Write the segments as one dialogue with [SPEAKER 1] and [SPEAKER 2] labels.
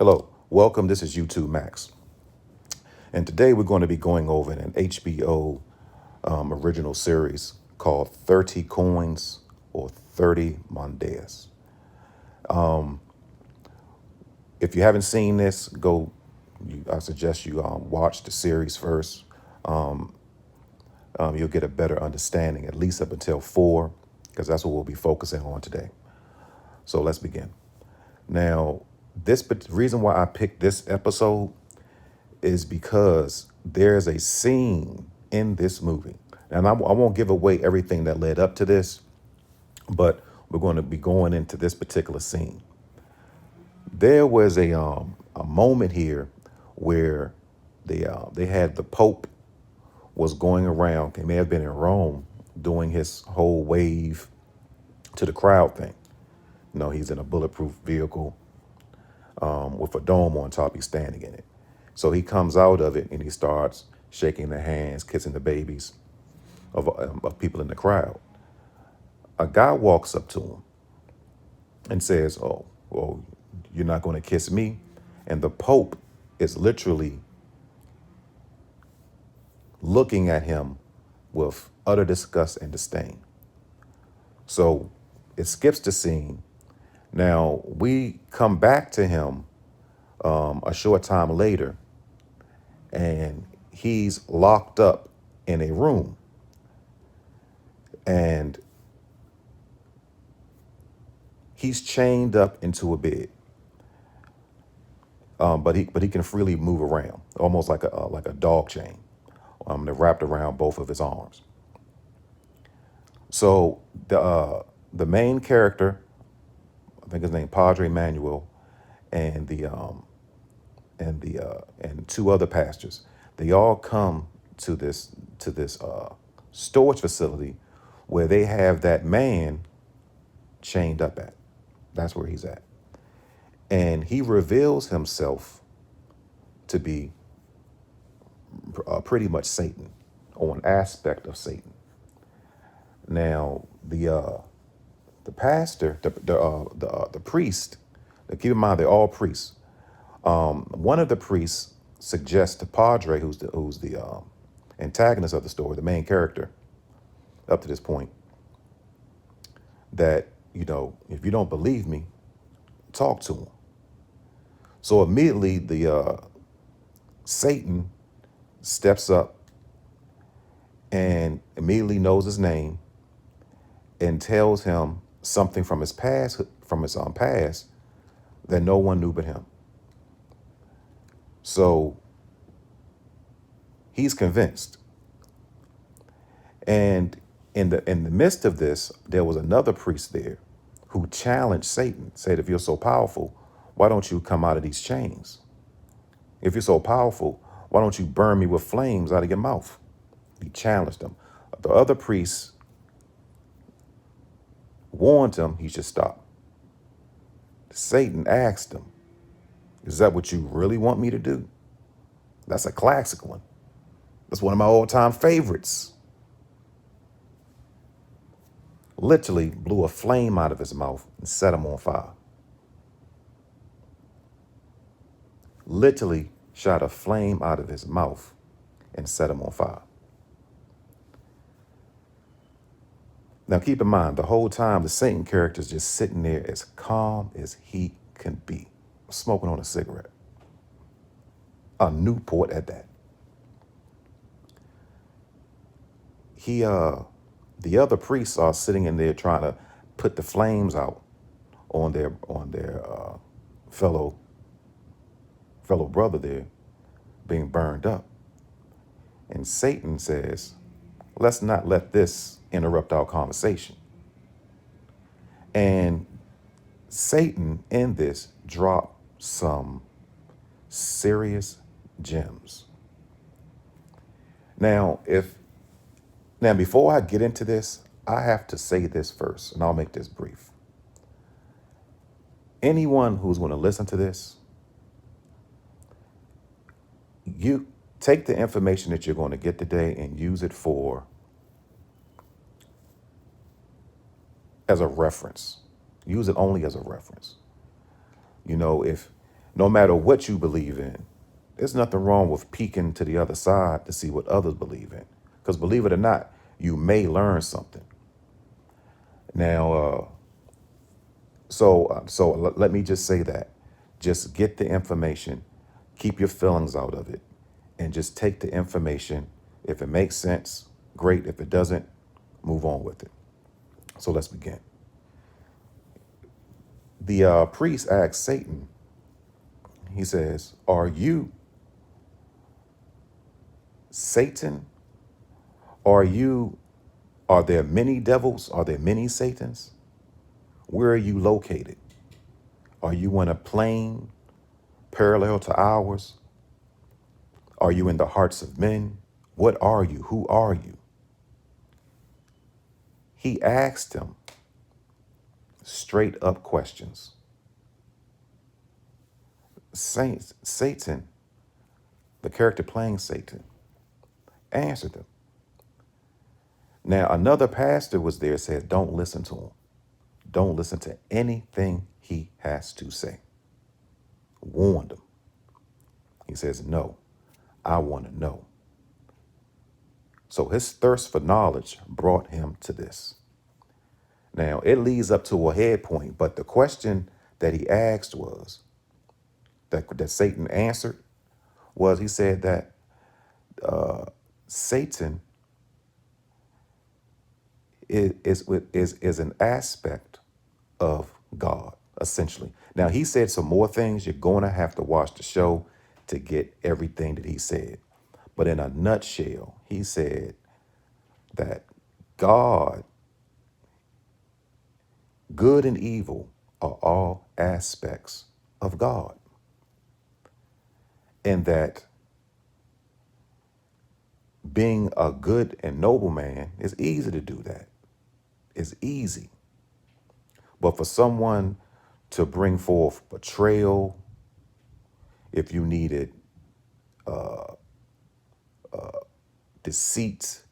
[SPEAKER 1] Hello, welcome. This is YouTube Max. And today we're going to be going over an HBO original series called 30 Coins or 30 Mondeas. If you haven't seen this, I suggest you watch the series first. You'll get a better understanding, at least up until 4, because that's what we'll be focusing on today. So let's begin. Now, reason why I picked this episode is because there's a scene in this movie. And I won't give away everything that led up to this, but we're going to be going into this particular scene. There was a moment here where they had the Pope was going around. He may have been in Rome doing his whole wave to the crowd thing. He's in a bulletproof vehicle with a dome on top. He's standing in it. So he comes out of it and he starts shaking their hands, kissing the babies of people in the crowd. A guy walks up to him and says, "Oh, well, you're not going to kiss me?" And the Pope is literally looking at him with utter disgust and disdain. So it skips the scene. Now we come back to him a short time later, and he's locked up in a room. And he's chained up into a bed, but he can freely move around, almost like a dog chain. They're wrapped around both of his arms. So the main character, I think his name Padre Manuel, and and two other pastors, they all come to this storage facility where they have that man chained up at. That's where he's at. And he reveals himself to be pretty much Satan, or an aspect of Satan. Now, the pastor, the priest, keep in mind they're all priests. One of the priests suggests to Padre, who's the antagonist of the story, the main character up to this point, that if you don't believe me, talk to him. So immediately the Satan steps up and immediately knows his name and tells him something from his past, past that no one knew but him. So he's convinced. And in the midst of this, there was another priest there who challenged Satan, said, "If you're so powerful, why don't you come out of these chains? If you're so powerful, why don't you burn me with flames out of your mouth?" He challenged him. The other priests warned him he should stop. Satan asked him, "Is that what you really want me to do?" That's a classic one. That's one of my all-time favorites. Literally blew a flame out of his mouth and set him on fire. Literally shot a flame out of his mouth and set him on fire. Now, keep in mind, the whole time, the Satan character is just sitting there as calm as he can be, smoking on a cigarette. A Newport at that. The other priests are sitting in there trying to put the flames out on their fellow brother there being burned up. And Satan says, "Let's not let this interrupt our conversation." And Satan in this dropped some serious gems. Now, before I get into this, I have to say this first, and I'll make this brief. Anyone who's going to listen to this, you take the information that you're going to get today and use it as a reference. Use it only as a reference. If No matter what you believe in, there's nothing wrong with peeking to the other side to see what others believe in. Because believe it or not, you may learn something. Now, let me just say that. Just get the information, keep your feelings out of it, and just take the information. If it makes sense, great. If it doesn't, move on with it. So let's begin. The priest asks Satan, he says, "Are you Satan? Are you, are there many devils? Are there many Satans? Where are you located? Are you in a plane parallel to ours? Are you in the hearts of men? What are you? Who are you?" He asked him straight up questions. Saints, Satan, the character playing Satan, answered them. Now, another pastor was there, said, "Don't listen to him. Don't listen to anything he has to say." Warned him. He says, "No, I want to know." So his thirst for knowledge brought him to this. Now, it leads up to a head point, but the question that he asked was, that Satan answered, was he said that Satan is an aspect of God, essentially. Now, he said some more things. You're going to have to watch the show to get everything that he said. But in a nutshell, he said that God, good and evil, are all aspects of God. And that being a good and noble man is easy to do that. It's easy. But for someone to bring forth betrayal, if you needed deceit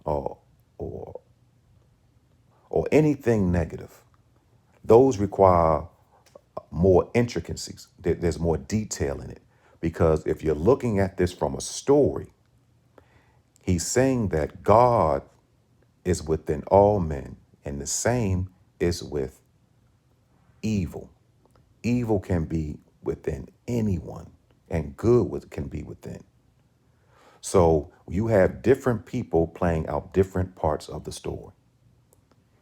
[SPEAKER 1] or or or anything negative, those require more intricacies. There's more detail in it. Because if you're looking at this from a story, he's saying that God is within all men, and the same is with evil. Evil can be within anyone, and can be within. So you have different people playing out different parts of the story.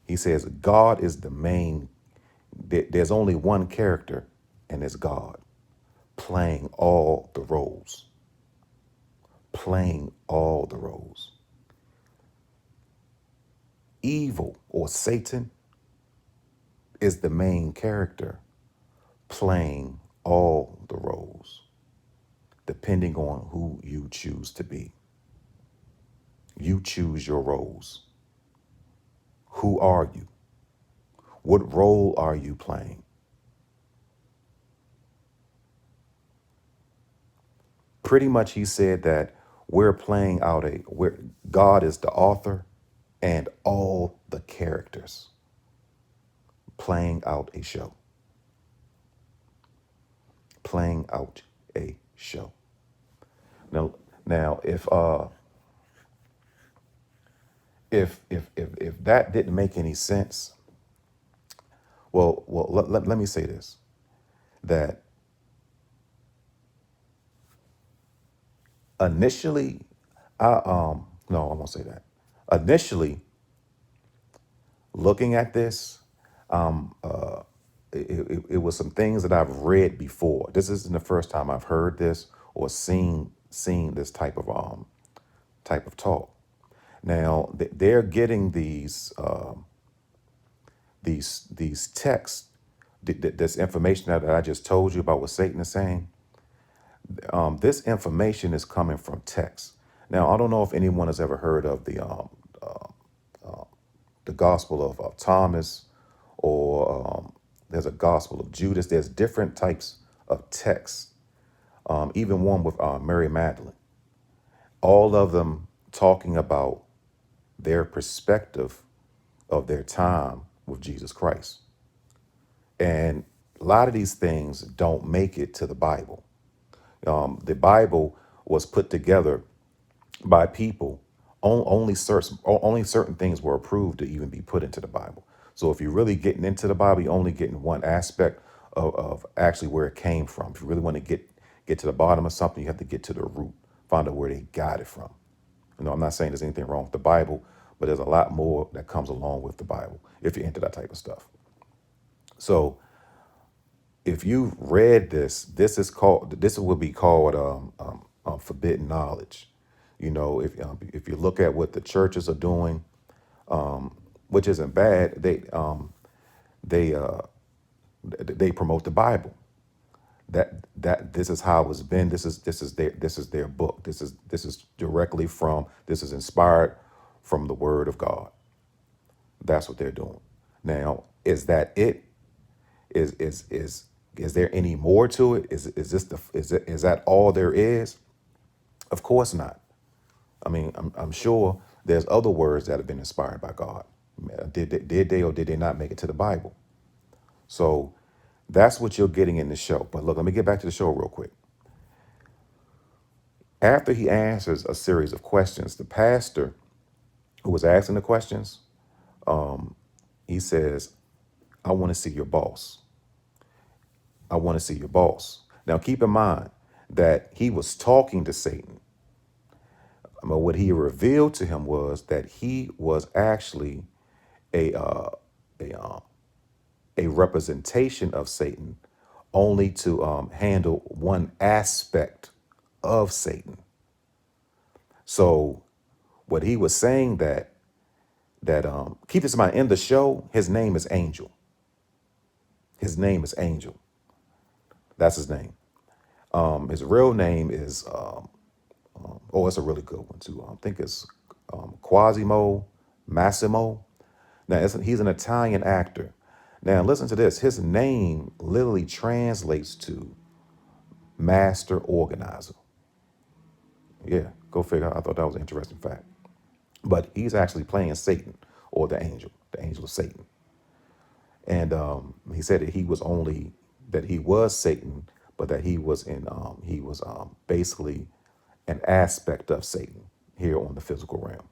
[SPEAKER 1] He says God is the main. There's only one character, and it's God playing all the roles. Playing all the roles. Evil, or Satan, is the main character playing all the roles, depending on who you choose to be. You choose your roles. Who are you? What role are you playing? Pretty much he said that we're playing out where God is the author and all the characters playing out a show. Playing out a show. Now, now if that didn't make any sense, let me say this, that initially, no, I won't say that. Initially, looking at this, it was some things that I've read before. This isn't the first time I've heard this or seen this type of talk. Now they're getting these texts, this information that I just told you about what Satan is saying. This information is coming from text. Now I don't know if anyone has ever heard of the Gospel of Thomas, or there's a Gospel of Judas. There's different types of texts, even one with Mary Magdalene. All of them talking about their perspective of their time with Jesus Christ. And a lot of these things don't make it to the Bible. The Bible was put together by people. Only certain things were approved to even be put into the Bible. So if you're really getting into the Bible, you're only getting one aspect of actually where it came from. If you really want to get to the bottom of something, you have to get to the root, find out where they got it from. I'm not saying there's anything wrong with the Bible, but there's a lot more that comes along with the Bible if you're into that type of stuff. So if you've read this, this would be called forbidden knowledge. If you look at what the churches are doing, which isn't bad, they they promote the Bible. That this is how it's been. This is their book. This is directly from. This is inspired from the Word of God. That's what they're doing. Now, is that it? Is there any more to it? Is that all there is? Of course not. I mean, I'm sure there's other words that have been inspired by God. Did they or did they not make it to the Bible? So that's what you're getting in the show. But look, let me get back to the show real quick. After he answers a series of questions, the pastor who was asking the questions, he says, I want to see your boss. I want to see your boss. Now, keep in mind that he was talking to Satan. But what he revealed to him was that he was actually a uh, a a representation of Satan, only to handle one aspect of Satan. So, what he was saying that keep this in mind, in the show, his name is Angel. His name is Angel. That's his name. His real name is oh, it's a really good one too. I think it's Quasimo Massimo. Now, he's an Italian actor. Now, listen to this. His name literally translates to master organizer. Yeah, go figure. I thought that was an interesting fact. But he's actually playing Satan, or the angel of Satan. And he said that he was Satan, but that he was basically an aspect of Satan here on the physical realm.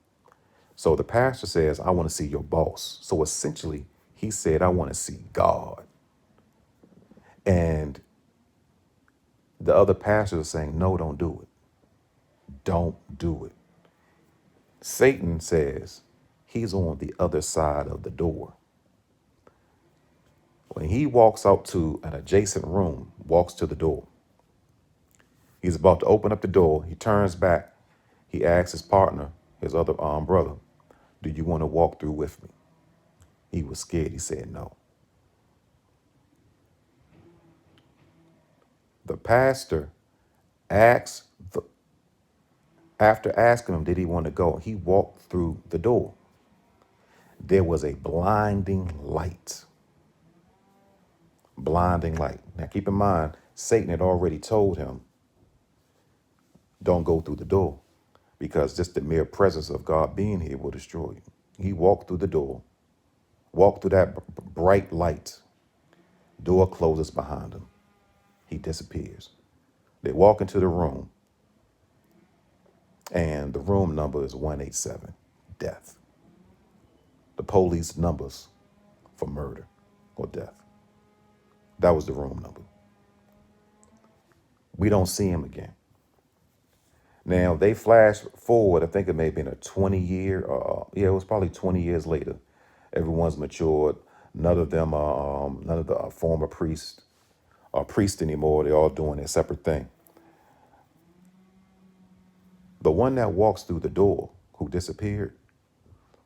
[SPEAKER 1] So the pastor says, I want to see your boss. So essentially, he said, I want to see God. And the other pastors are saying, no, don't do it. Don't do it. Satan says he's on the other side of the door. When he walks out to an adjacent room, walks to the door, he's about to open up the door. He turns back. He asks his partner, his other brother, do you want to walk through with me? He was scared. He said no. The pastor asked, after asking him, did he want to go? He walked through the door. There was a blinding light. Blinding light. Now, keep in mind, Satan had already told him, don't go through the door, because just the mere presence of God being here will destroy you. He walked through the door, walked through that bright light. Door closes behind him. He disappears. They walk into the room, and the room number is 187, death. The police numbers for murder or death. That was the room number. We don't see him again. Now, they flash forward, I think it may have been a 20-year, it was probably 20 years later. Everyone's matured. None of the former priests are priests anymore. They're all doing their separate thing. The one that walks through the door, who disappeared,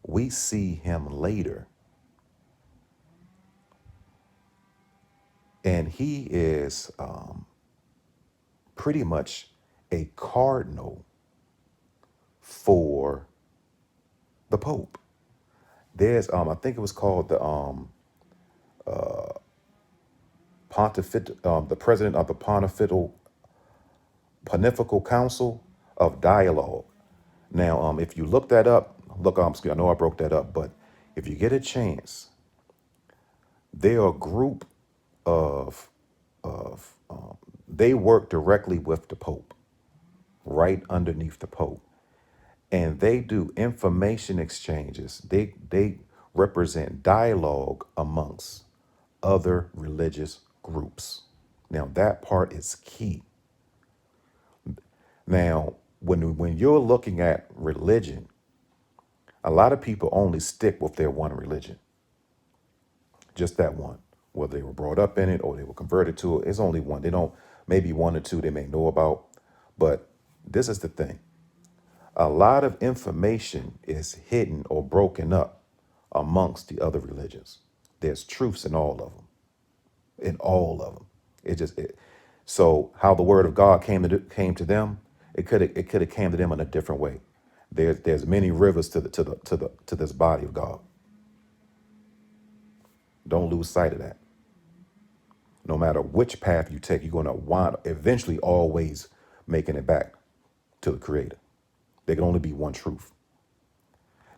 [SPEAKER 1] we see him later. And he is pretty much a cardinal for the Pope. There's, I think it was called the the president of the Pontifical Council of Dialogue. Now, if you look that up, I know I broke that up, but if you get a chance, they're a group of they work directly with the Pope, right underneath the Pope, and they do information exchanges. They represent dialogue amongst other religious groups. Now that part is key. Now, when you're looking at religion, a lot of people only stick with their one religion, just that one. Whether they were brought up in it or they were converted to it, it's only one. They don't, maybe one or two they may know about. But this is the thing. A lot of information is hidden or broken up amongst the other religions. There's truths in all of them. In all of them. So how the word of God came to them, it could have came to them in a different way. There's many rivers to this body of God. Don't lose sight of that. No matter which path you take, you're going to wind up eventually always making it back to the Creator. There can only be one truth.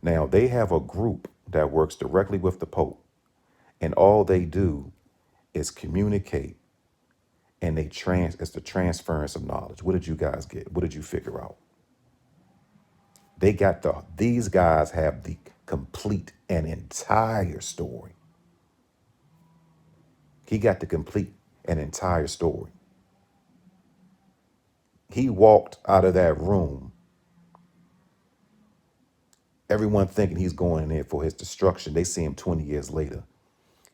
[SPEAKER 1] Now, they have a group that works directly with the Pope, and all they do is communicate, and it's the transference of knowledge. What did you guys get? What did you figure out? These guys have the complete and entire story. He got to complete an entire story. He walked out of that room, everyone thinking he's going in there for his destruction. They see him 20 years later.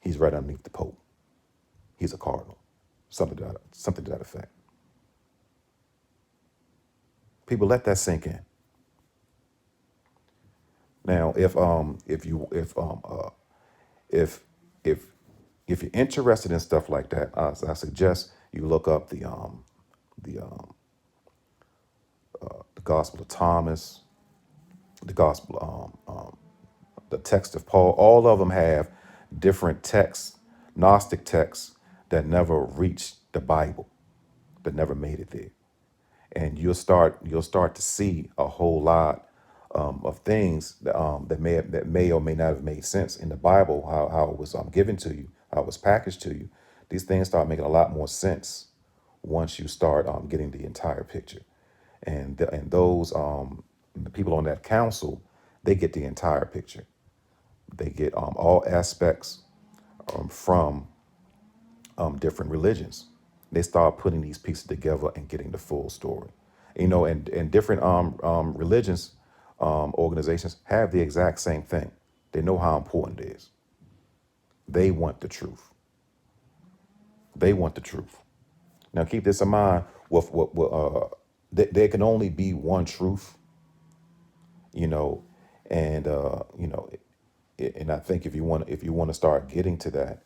[SPEAKER 1] He's right underneath the Pope. He's a cardinal. Something to that effect. People, let that sink in. Now, if you're interested in stuff like that, I suggest you look up the Gospel of Thomas, the the text of Paul. All of them have different texts, Gnostic texts that never reached the Bible, that never made it there. And you'll start to see a whole lot of things that may or may not have made sense in the Bible, how it was given to you, how it was packaged to you. These things start making a lot more sense once you start getting the entire picture. And those the people on that council, they get the entire picture. They get all aspects from different religions. They start putting these pieces together and getting the full story. And different religions, organizations have the exact same thing. They know how important it is. They want the truth. They want the truth. Now keep this in mind. There can only be one truth, you know, and and I think if you want to start getting to that,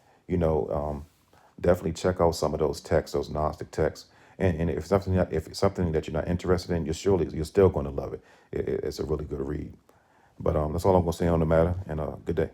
[SPEAKER 1] definitely check out some of those texts, those Gnostic texts. And if it's something that you're not interested in, you're still going to love it. It's a really good read. But that's all I'm going to say on the matter. And good day.